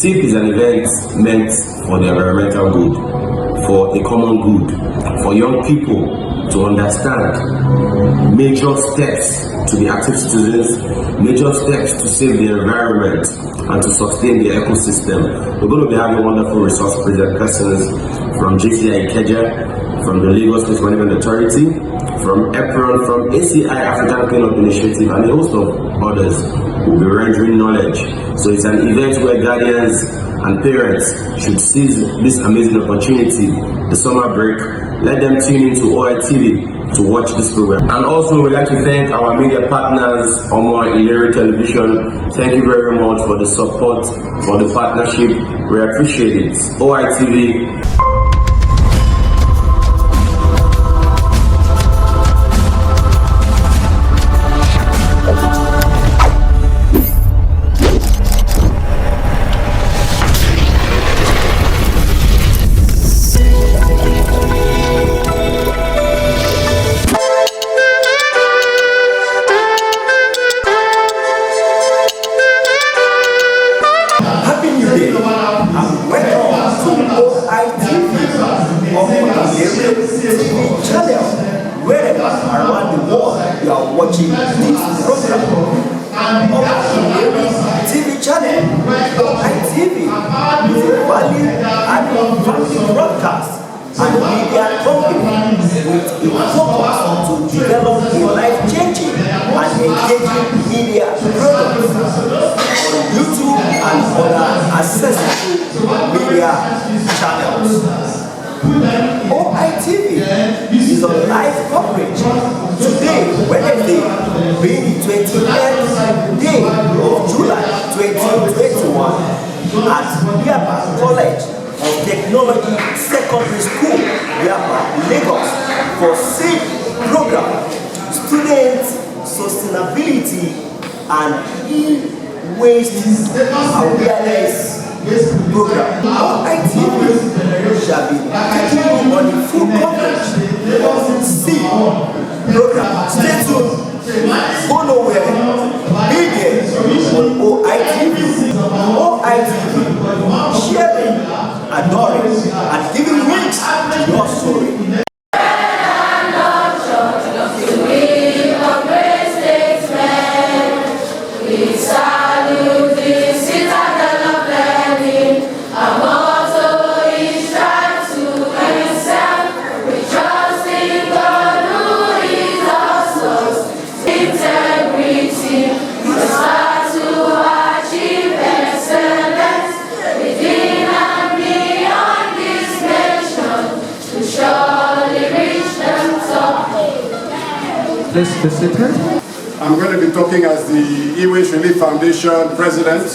SIP is an event meant for the environmental good, for a common good, for young people to understand major steps to be active citizens, major steps to save the environment and to sustain the ecosystem. We're going to be having wonderful resource persons from JCI Ikeja, from the Lagos State Management Authority, from EPRON, from ACI African Cleanup Initiative, and a host of others will be rendering knowledge. So it's an event where guardians and parents should seize this amazing opportunity, the summer break. Let them tune into OITV to watch this program. And also we'd like to thank our media partners, Omo Ilere Television. Thank you very much for the support, for the partnership. We appreciate it. OITV. Channel, wherever around the world you are watching this program. TV channel, OITV, is a value and family broadcast and media company with a focus to develop a life-changing and engaging media products on YouTube and other accessible media channels. OITV is on live coverage today, Wednesday, being the 28th day of July 2021 at Yaba College of Technology Secondary School, Yaba, Lagos, for SIP program, Student Sustainability and E-Waste Awareness program. OITV shall be taking you on the full coverage of SIP program. Stay tuned. Go nowhere. Be there on OITV. OITV, sharing, adoring, and giving wings to your story. I'm going to be talking as the E-Waste Relief Foundation President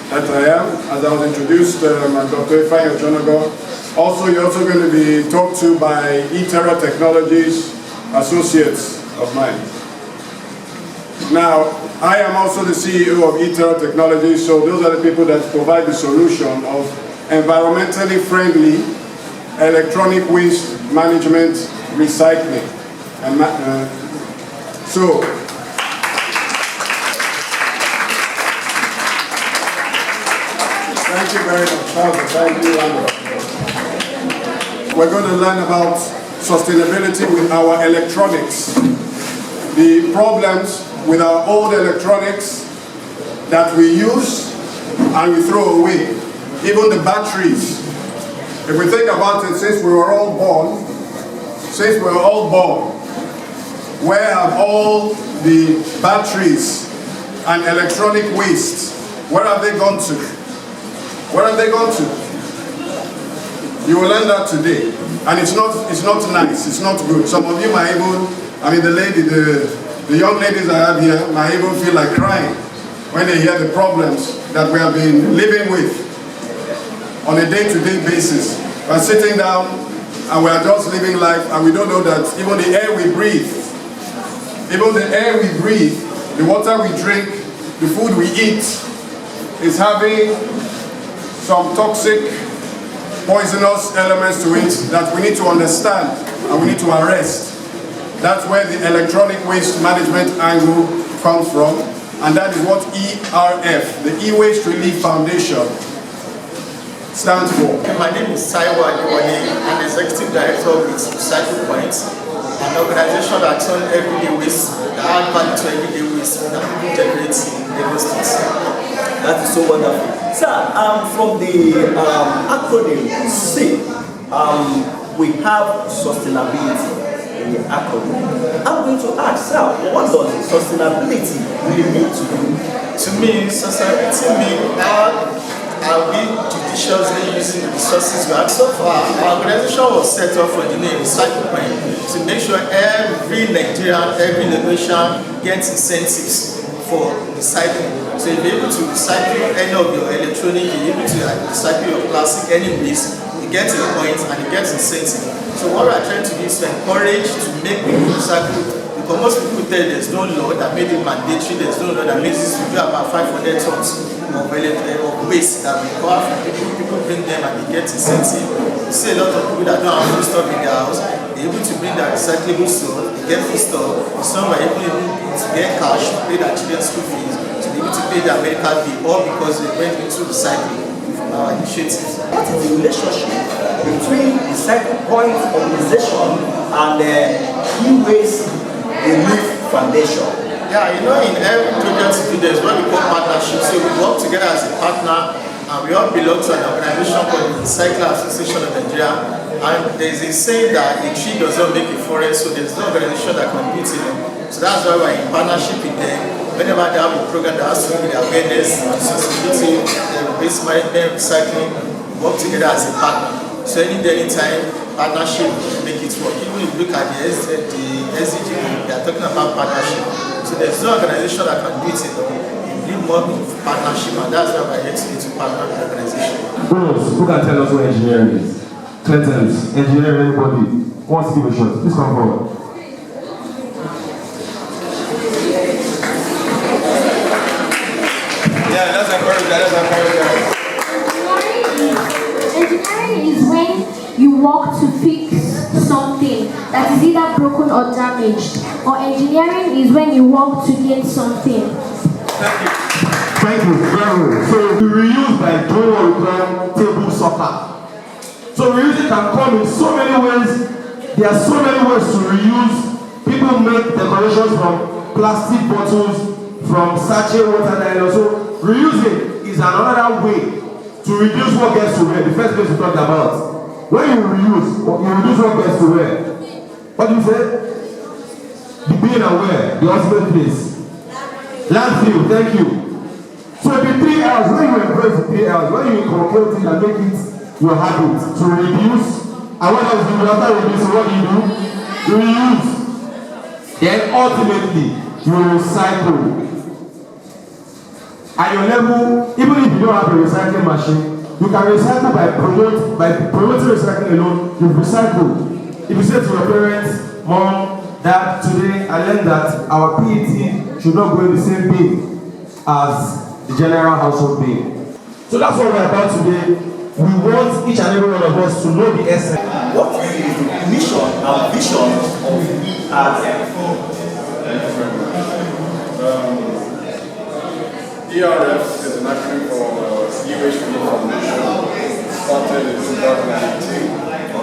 that I am, as I was introduced by Dr. Ifeanyi Ojonogo. Also, you're also going to be talked to by eTerra Technologies, associates of mine. Now, I am also the CEO of eTerra Technologies, so those are the people that provide the solution of environmentally friendly electronic waste management, recycling. And so, thank you very much. Thank you, Yaba. We're going to learn about sustainability with our electronics. The problems with our old electronics that we use and we throw away. Even the batteries. If we think about it, since we were all born, where have all the batteries and electronic waste, where have they gone to? Where have they gone to? You will learn that today. And it's not nice, it's not good. Some of you might even, the young ladies I have here might even feel like crying when they hear the problems that we have been living with on a day-to-day basis. We're sitting down and we are just living life and we don't know that even the air we breathe, the water we drink, the food we eat is having some toxic, poisonous elements to it that we need to understand and we need to arrest. That's where the electronic waste management angle comes from, and that is what ERF, the E-Waste Relief Foundation, stands for? My name is Yaba. I'm Executive Director with Recycle Points, an organization that turns everyday waste, that adds value to everyday waste that people generate in Lagos State. That is so wonderful. Sir, from the acronym C, we have sustainability in the acronym. I'm going to ask, sir, what does sustainability really mean to you? To me, sustainability means are we judiciously using the resources we have. So far, our organization was set up for the name Recycle Point to make sure every Nigerian, every Lagosian gets incentives for recycling. So if you're able to recycle any of your electronic, you're able to recycle your plastic anyways, you get a point and you get incentive. So what we are trying to do is to encourage to make people recycle, because most people tell there's no law that made it mandatory, there's no law that makes this, we do about 500 tons of waste that we recover from people bring them and they get incentive. You see a lot of people that don't have food stuff in their house, they're able to bring their recyclable stuff, they get food stuff, some are able to get cash to pay their children's school fees, to be able to pay their medical bill, all because they went into recycling from our initiatives. What is the relationship between Recycle Point organization and the E-Waste Relief Foundation? Yeah, you know, in every project we do, there's what we call partnership. So we work together as a partner, and we all belong to an organization called the Recycler Association of Nigeria. And there's a saying that a tree does not make a forest, so there's no organization that can beat it. So that's why we're in partnership with them. Whenever they have a program that has to do with awareness, accessibility, waste management, recycling, we work together as a partner. So anytime, partnership make it work. Even if you look at the SDG, they are talking about partnership. So there's no organization that can do it alone. You need more partnership, and that's why we're here to partner with the organization. Who can tell us what engineering is? Clinton's engineering, anybody wants to give a shot? Please come forward. Yeah, let's encourage that. Engineering is when you work to fix something that is either broken or damaged. Or engineering is when you work to gain something. Thank you very much. So we reuse by doing what we call table soccer. So reusing can come in so many ways. There are so many ways to reuse. People make decorations from plastic bottles, from sachet water nylon. So reusing is another way to reduce what gets to where. The first place we talked about. When you reduce what gets to where. What do you say? The being aware, the ultimate place. Landfill, thank you. So the 3 L's, when you embrace the 3 L's, when you incorporate it and make it your habit to reduce, and what else do you do after reducing? What do? You reuse. Then ultimately, you recycle. At your level, even if you don't have a recycling machine, you can recycle by promoting recycling alone. You recycle. If you say to your parents, Mom, Dad, today I learned that our PET should not go in the same bin as the general household bin. So that's what we're about today. We want each and every one of us to know the essence. What is the mission and vision of ERF? ERF is an acronym for E-Waste Relief Foundation, started in 2018.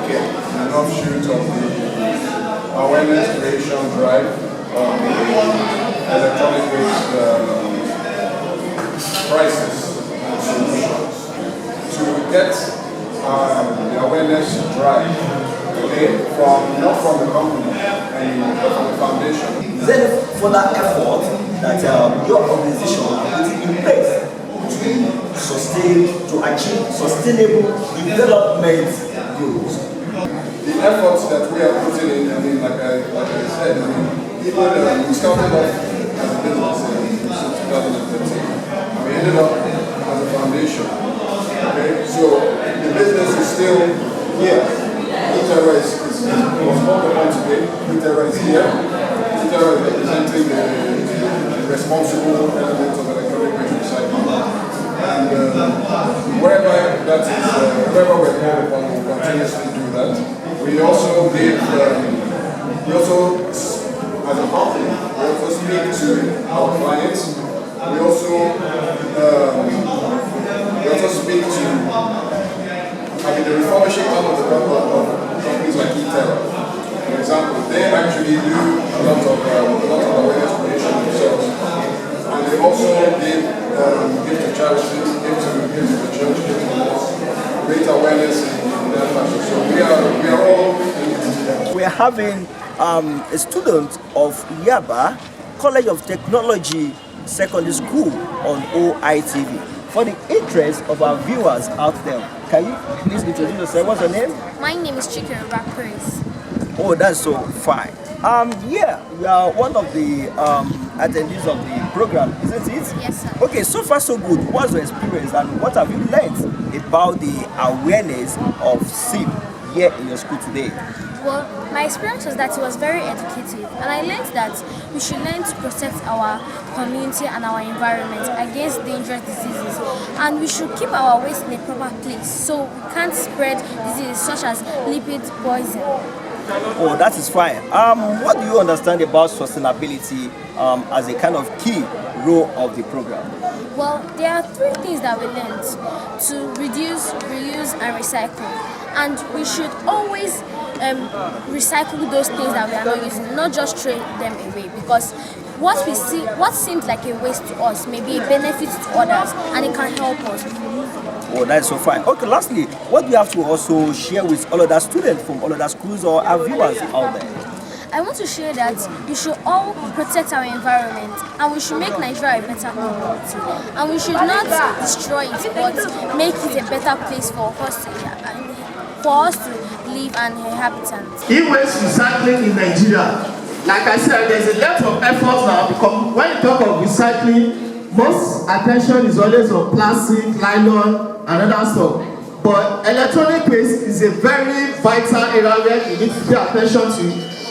Okay. An offshoot of the awareness creation drive on the electronic waste crisis and solutions. To get the awareness drive, okay, not from the company, but from the foundation. Is there any further effort that your organization are putting in place to achieve sustainable development goals? The efforts that we are putting in, I mean, like I said, even we started off as a business in 2013. We ended up as a foundation. Okay, so the business is still here. Itera was called upon today. Itera is here. Itera is representing the responsible elements of electronic waste recycling. And wherever that is, wherever we're called upon, we'll continuously do that. We also give, as a company, we also speak to our clients. We also speak to I mean, the refurbishing arm of the companies like eTerra, for example, they actually do a lot of awareness creation themselves. And they also give to charity, give to the church, give to the mosque, create awareness in their fashion. So we are all. We are having a student of Yaba College of Technology Secondary School on OITV. For the interest of our viewers out there, can you please introduce yourself? What's your name? My name is Chike Rappers. Oh, that's so fine. Yeah, you are one of the attendees of the program, isn't it? Yes, sir. Okay, so far so good. What's your experience and what have you learned about the awareness of SIM here in your school today? Well, my experience was that it was very educative, and I learned that we should learn to protect our community and our environment against dangerous diseases, and we should keep our waste in a proper place so we can't spread diseases such as lipid poison. Oh, that is fine. What do you understand about sustainability as a kind of key role of the program? Well, there are three things that we learned: to reduce, reuse, and recycle. And we should always recycle those things that we are not using, not just throw them away, because what we see, what seems like a waste to us may be a benefit to others, and it can help us. Oh, that's so fine. Okay, lastly, what do you have to also share with all other students from all other schools or our viewers out there? I want to share that we should all protect our environment, and we should make Nigeria a better community, and we should not destroy it, but make it a better place for us to live and inhabitant. E-waste recycling in Nigeria, like I said, there's a lot of effort now, because when you talk of recycling, most attention is always on plastic, nylon, and other stuff. But electronic waste is a very vital area where you need to pay attention to.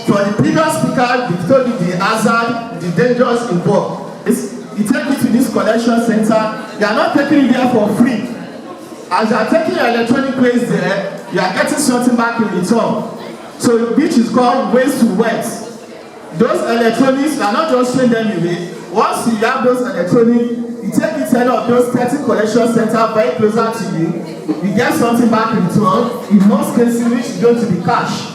For the previous speaker, they told you the hazard, the dangers involved. You take it to this collection center, you are not taking it there for free. As you are taking your electronic waste there, you are getting something back in return. So which is called waste to wealth. Those electronics, you are not just throwing them away. Once you have those electronics, you take it to any of those 30 collection centers very closer to you, you get something back in return, in most cases which is going to be cash.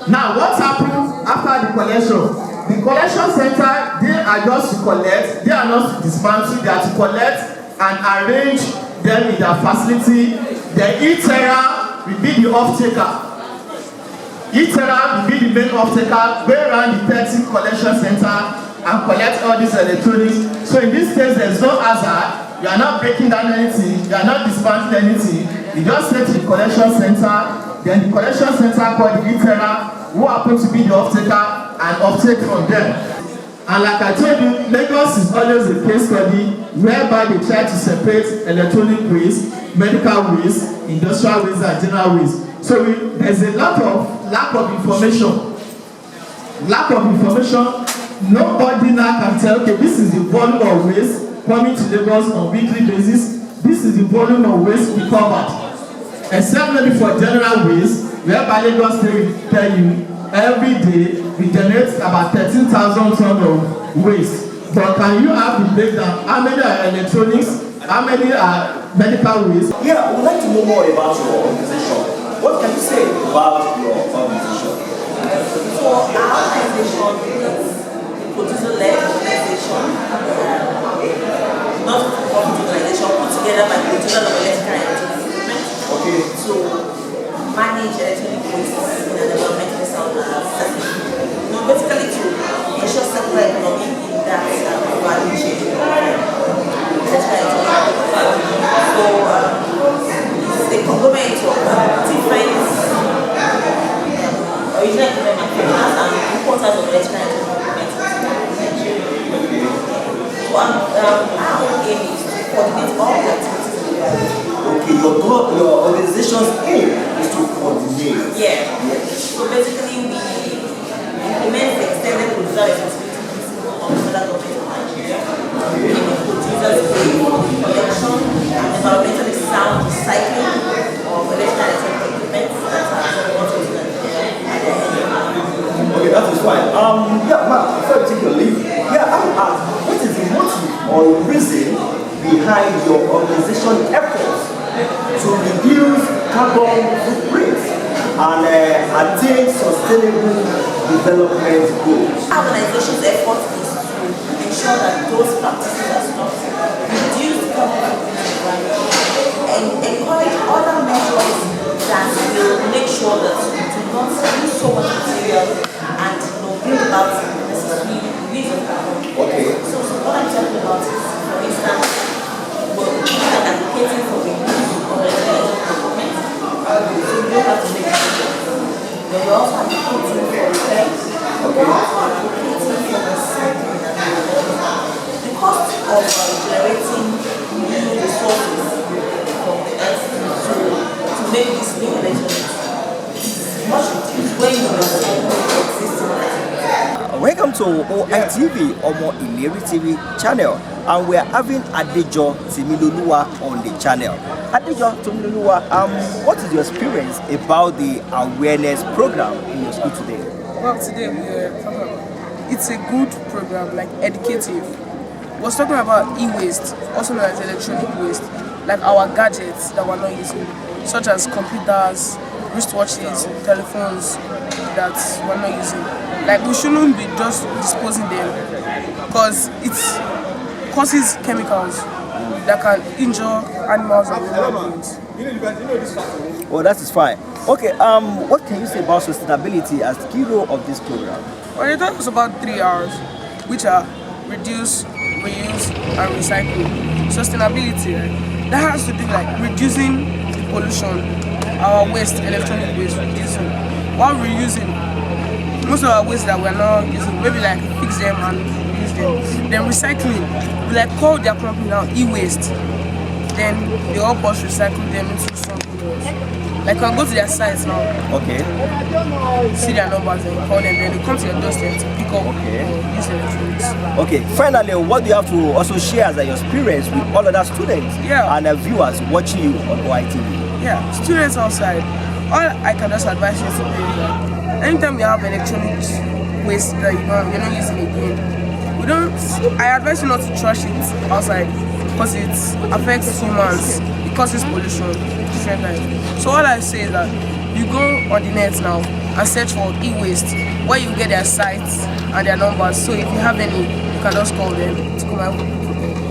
Now what happens after the collection? The collection center, they are just to collect, they are not to dismantle, they are to collect and arrange them in their facility. The eTerra will be the off-taker. eTerra will be the main off-taker, go around the 30 collection center and collect all these electronics. So in this case, there's no hazard. You are not breaking down anything, you are not dismantling anything. You just take to the collection center, then the collection center called the eTerra, who happens to be the off-taker, and off-take from them. And like I told you, Lagos is always a case study whereby they try to separate electronic waste, medical waste, industrial waste, and general waste. So there's a lot of lack of information. Lack of information. Nobody now can tell, okay, this is the volume of waste coming to Lagos on a weekly basis. This is the volume of waste we covered. Except maybe for general waste, whereby Lagos State will tell you every day we generate about 13,000 tons of waste. But can you have the breakdown? How many are electronics? How many are medical waste? Yeah, I would like to know more about your organization. What can you say about your organization? So our organization is a producer-led organization, not a profit organization put together by producers of electrical and electronic equipment. Okay. So manage electronic waste in an environmentally sound setting. Basically to ensure circular economy in that value chain. So it's a conglomerate of different original equipment manufacturers and importers of electrical and electronic equipment. So our aim is to coordinate all the activities in the Okay, your organization's aim is to coordinate. Yeah. So basically we implement the extended producer responsibility principle of the federal government of Nigeria, giving producers the production and environmentally sound recycling of electrical and electronic equipment that are supported in Okay, that is fine. Yeah, Mark, before you take your leave, yeah, I will ask, what is the motive or reason behind your organization efforts to reduce carbon footprint and attain sustainable development goals. Organization's effort is to ensure that those practices are stopped, reduce carbon footprint and encourage other measures that will make sure that we do not use so much material and bring about necessary release of carbon. Okay. So what I'm talking about is, for instance, we're advocating for the use of electronic equipment. So you don't have to make it. But we're also advocating for repairs. We're also advocating for recycling and development. The cost of generating new resources from the earth to make this new electronics is much reduced when you recycle existing materials. Welcome to OITV, Omo Ileri TV channel, and we are having Adejo Timiloluwa on the channel. Adejo Timiloluwa, what is your experience about the awareness program in your school today? Well, today we are talking about, it's a good program, like educative. We're talking about e-waste, also known as electronic waste, like our gadgets that we're not using, such as computers, wristwatches, telephones that we're not using. Like, we shouldn't be just disposing them because it causes chemicals that can injure animals and human beings. Well, that is fine. Okay, what can you say about sustainability as the key role of this program? Well, it talks about 3 R's, which are reduce, reuse, and recycle. Sustainability, right? That has to do like reducing the pollution, our waste, electronic waste, reducing, while reusing most of our waste that we're not using, maybe like fix them and use them. Then recycling, we like call their company now e-waste. Then they help us recycle them into something else. Like, can go to their sites now. Okay. See their numbers and call them. Then they come to your doorstep to pick up use electronics. Okay. Finally, what do you have to also share as your experience with all other students and viewers watching you on OITV? Yeah, students outside. All I can just advise you to do is that anytime you have electronic waste that you're not using again, I advise you not to trash it outside because it affects humans, it causes pollution, different kinds. So all I say is that you go on the net now and search for e-waste, where you get their sites and their numbers. So if you have any, you can just call them to come out.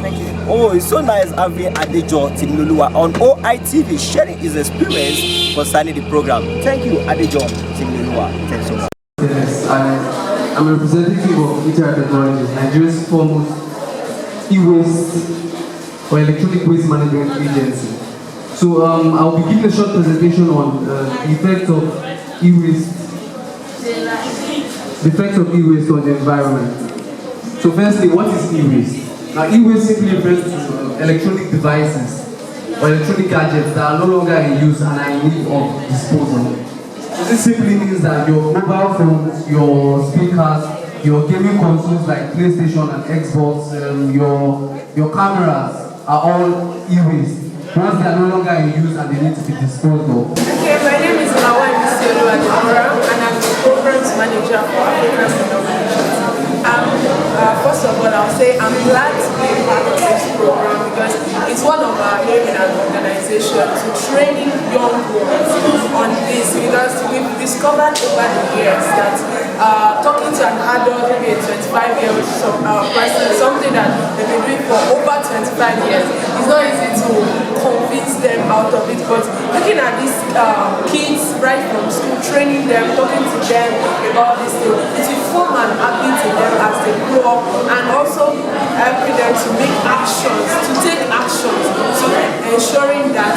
Thank you. Oh, it's so nice having Adejo Timiloluwa on OITV sharing his experience concerning the program. Thank you, Adejo Timiloluwa. Thanks so much. Yes, I'm a representative of ETR Technologies, Nigeria's foremost e-waste or electronic waste management agency. So I'll be giving a short presentation on the effects of e-waste, on the environment. So firstly, what is e-waste? Now, e-waste simply refers to electronic devices or electronic gadgets that are no longer in use and are in need of disposal. So this simply means that your mobile phones, your speakers, your gaming consoles like PlayStation and Xbox, your cameras are all e-waste. Once they are no longer in use and they need to be disposed of. Okay, my name is Lawa Adesina and I'm the Programs Manager for African Innovations. First of all, I'll say I'm glad to be part of this program because it's one of our aim in an organization to training young ones on this, because we've discovered over the years that talking to an adult, maybe a 25-year-old person, something that they've been doing for over 25 years, it's not easy to convince them out of it. But looking at these kids right from school, training them, talking to them about this thing, it will form an habit in them as they grow up, and also helping them to make actions, to take actions, to ensuring that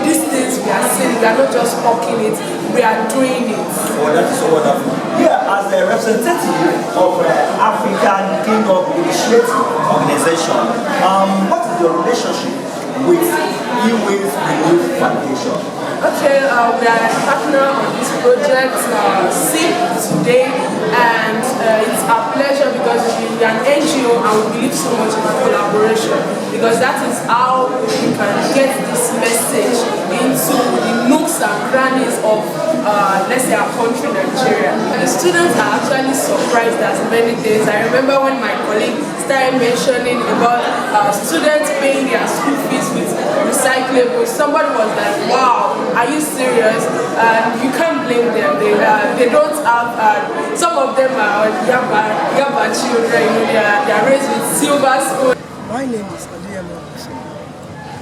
these things we are saying, we are not just talking it, we are doing it. Oh, that is so wonderful. Here, as a representative of African Clean Up Initiative Organization, what is your relationship with E-Waste Relief Foundation? Okay, we are a partner on this project, SIP today, and it's our pleasure because we are an NGO and we believe so much in collaboration, because that is how we can get this message into the nooks and crannies of, let's say, our country, Nigeria. The students are actually surprised at many things. I remember when my colleague started mentioning about students paying their school fees with recyclable. Somebody was like, wow, are you serious? You can't blame them. They don't have, some of them are Yaba children, you know, they are raised with silver spoon. My name is Adeyemo.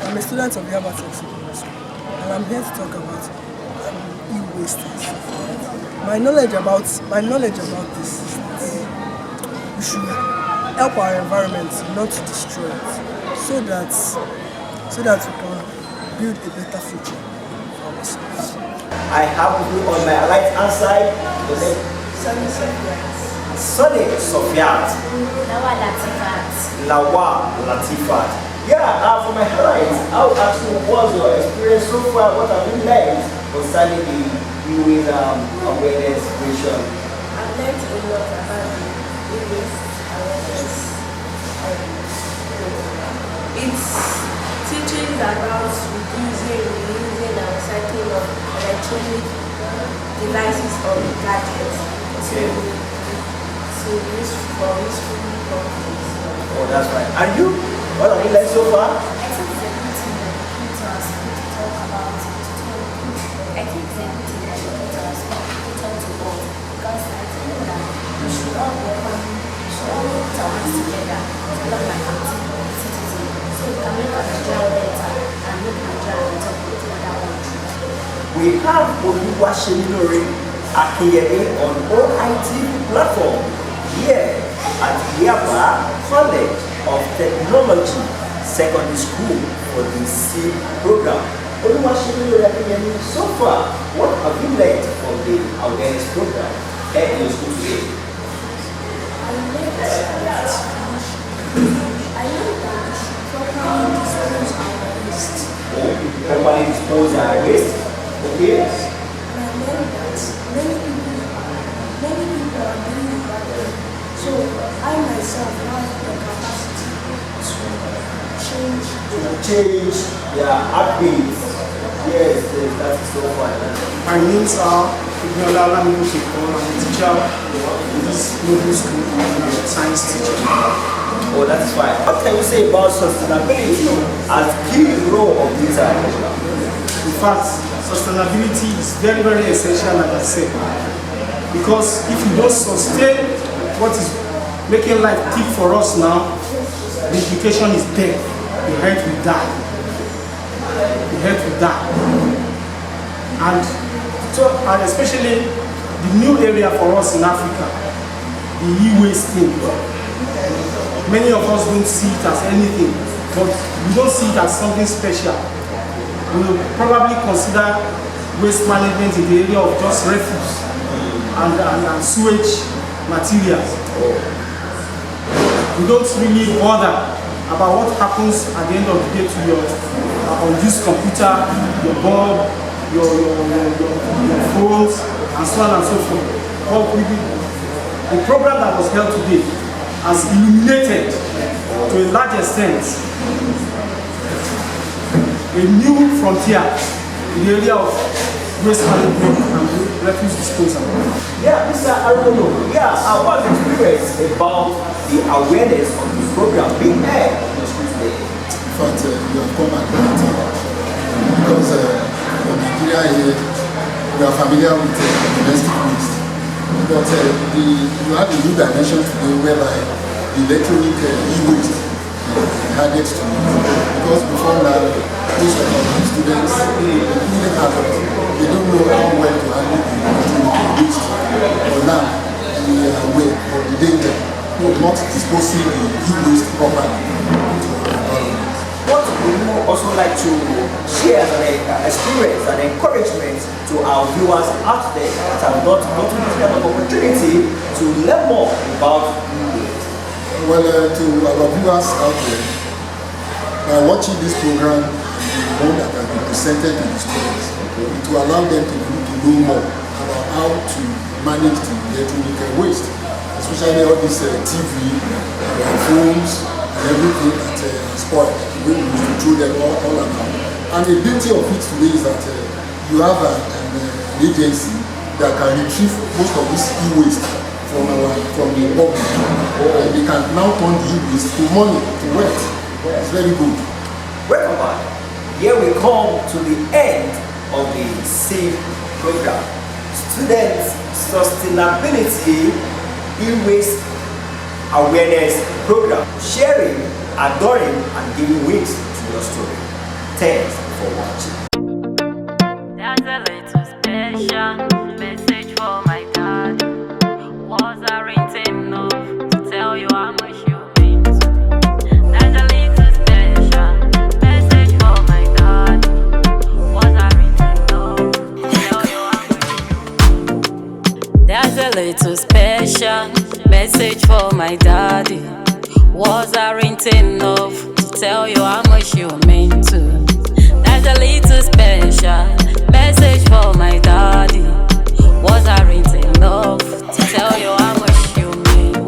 I'm a student of Yaba Secondary School, and I'm here to talk about e-waste. My knowledge about this is that we should help our environment not to destroy it, so that we can build a better future for ourselves. I have with you on my right hand side the name Sunny Sofiat. Lawa Latifat. Yeah, from my right, I'll ask you what's your experience so far, what have you learned concerning the e-waste awareness mission? I've learned a lot about the e-waste awareness. It's teaching about reducing, reusing, and recycling of electronic devices or gadgets to use for useful purposes. Oh, that's right. And you? What have you learned so far? I think it's a good thing that you put us to talk about it. I think it's a good thing that you put us to talk to both, because I think that we should all work on, we should all put our hands together to love my country, citizen, so we can make Nigeria better and make Nigeria better for the other countries. We have Oluwaseminore Akinyemi on OIT platform here at Yaba College of Technology Secondary School for the C program. Oluwaseminore Akinyemi, so far, what have you learned from the awareness program at your school today? I learned that we should properly dispose our waste. Oh, properly dispose our waste? Okay. And I learned that many people are doing it that way. So I myself have the capacity to change their habits. Yes, that is so fun. My names are Ignola Lamini Kiko. I'm a teacher in this middle school and I'm a science teacher. Oh, that's fine. What can you say about sustainability as key role of this program? In fact, sustainability is very, very essential, like I said. Because if you don't sustain what is making life thick for us now, the implication is death. The health will die. The health will die. And especially the new area for us in Africa, the e-waste thing. Many of us don't see it as anything, but we don't see it as something special. We will probably consider waste management in the area of just refuse and sewage materials. We don't really bother about what happens at the end of the day to your unused computer, your bulb, your phones, and so on and so forth. The program that was held today has illuminated to a large extent a new frontier in the area of waste management and refuse disposal. Yeah, Mr. Aruno, what's the experience about the awareness of the program being held in the school today? In fact, you have come at the right time because in Nigeria here, we are familiar with domestic waste. But you have a new dimension today whereby the electronic e-waste added to it. Because before now, most of our students, including adults, they don't know how well to handle the electronic waste. But now, we are aware of the danger of not disposing the e-waste properly to our environment. What would you also like to share as an experience and encouragement to our viewers out there that have not gotten this kind of opportunity to learn more about e-waste? Well, to our viewers out there, by watching this program, the one that has been presented to the students, it will allow them to know more about how to manage the electronic waste, especially all this TV, phones, and everything that is spoiled. We used to throw them all around. And the beauty of it today is that you have an agency that can retrieve most of this e-waste from the public. And they can now turn the e-waste to money, to wealth. It's very good. Welcome back. here we come to the end of the SAVE program. Students, Sustainability E-Waste Awareness Program. Sharing, adoring, and giving wings to your story. Thanks for watching. There's a little special message for my dad. Was I written enough to tell you how much you mean to me? There's a little special message for my dad. Was I written enough to tell you how much you mean? There's a little special message for my daddy. Was I written enough to tell you how much you mean to me? There's a little special message for my daddy. Was I written enough to tell you how much you mean?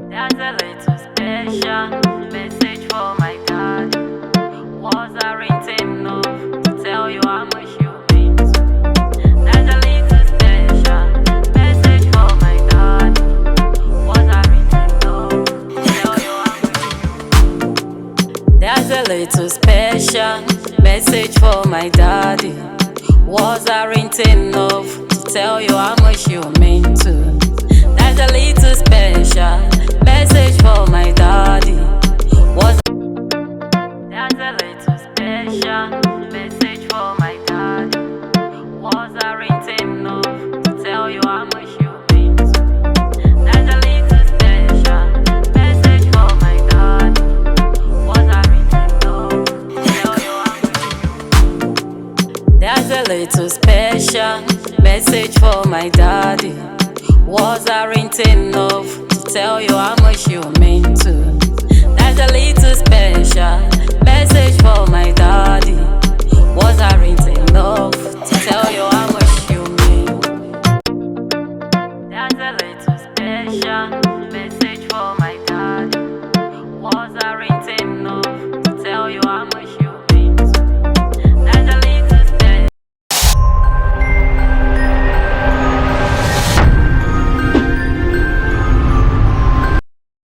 There's a little special message for my daddy. Was I written enough to tell you how much you mean to me? There's a little special message for my daddy. Was I written enough to tell you how much you mean? There's a little special message for my daddy. Was I written enough to tell you how much you mean to me? There's a little special message for my daddy. Was There's a little special message for my daddy. Was I written enough to tell you how much you mean to me? There's a little special message for my daddy. Was I written enough to tell you how much you mean? There's a little special message for my daddy. Was I written enough to tell you how much you mean to me? There's a little special message for my daddy. Was I written enough to tell you how much you mean? There's a little special message for my